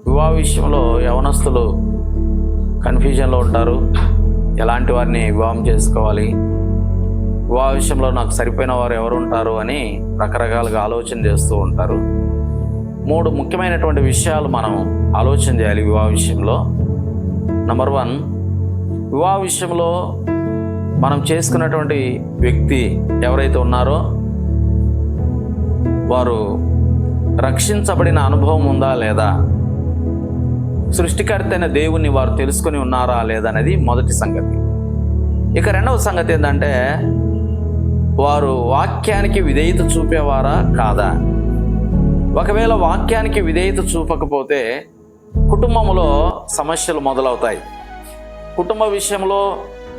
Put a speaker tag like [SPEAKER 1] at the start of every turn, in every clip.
[SPEAKER 1] వివాహ విషయంలో యవనస్తులు కన్ఫ్యూజన్లో ఉంటారు. ఎలాంటి వారిని వివాహం చేసుకోవాలి, వివాహ విషయంలో నాకు సరిపోయిన వారు ఎవరు ఉంటారు అని రకరకాలుగా ఆలోచన చేస్తూ ఉంటారు. 3 ముఖ్యమైనటువంటి విషయాలు మనం ఆలోచన చేయాలి వివాహ విషయంలో. నంబర్ 1, వివాహ విషయంలో మనం చేసుకున్నటువంటి వ్యక్తి ఎవరైతే ఉన్నారో వారు రక్షించబడిన అనుభవం ఉందా లేదా, సృష్టికర్త అయిన దేవుణ్ణి వారు తెలుసుకొని ఉన్నారా లేదా అనేది మొదటి సంగతి. ఇక రెండవ సంగతి ఏంటంటే వారు వాక్యానికి విధేయత చూపేవారా కాదా. ఒకవేళ వాక్యానికి విధేయత చూపకపోతే కుటుంబంలో సమస్యలు మొదలవుతాయి. కుటుంబ విషయంలో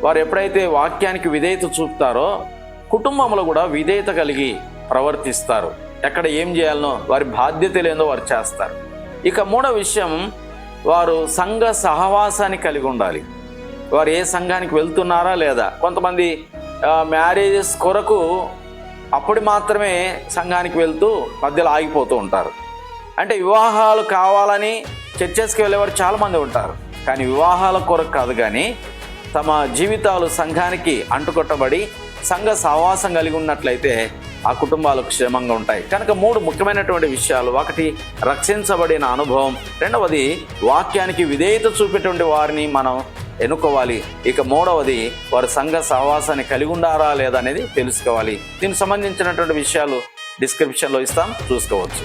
[SPEAKER 1] వారు ఎప్పుడైతే వాక్యానికి విధేయత చూపుతారో కుటుంబంలో కూడా విధేయత కలిగి ప్రవర్తిస్తారు. ఎక్కడ ఏం చేయాలనో వారి బాధ్యత లేదో వారు చేస్తారు. ఇక 3వ విషయం, వారు సంఘ సహవాసాన్ని కలిగి ఉండాలి. వారు ఏ సంఘానికి వెళ్తున్నారా లేదా. కొంతమంది మ్యారేజెస్ కొరకు అప్పుడు మాత్రమే సంఘానికి వెళ్తూ మధ్యలో ఆగిపోతూ ఉంటారు. అంటే వివాహాలు కావాలని చర్చెస్కి వెళ్ళేవారు చాలామంది ఉంటారు, కానీ వివాహాల కొరకు కాదు, కానీ తమ జీవితాలు సంఘానికి అంటుకొట్టబడి సంఘ సహవాసం కలిగి ఉన్నట్లయితే ఆ కుటుంబాలు క్షేమంగా ఉంటాయి. కనుక 3 ముఖ్యమైనటువంటి విషయాలు: 1, రక్షించబడిన అనుభవం; 2వది, వాక్యానికి విధేయత చూపేటువంటి వారిని మనం ఎన్నుకోవాలి; ఇక 3వది, వారు సంఘ సహవాసాన్ని కలిగి ఉండారా లేదా అనేది తెలుసుకోవాలి. దీనికి సంబంధించినటువంటి విషయాలు డిస్క్రిప్షన్లో ఇస్తాం, చూసుకోవచ్చు.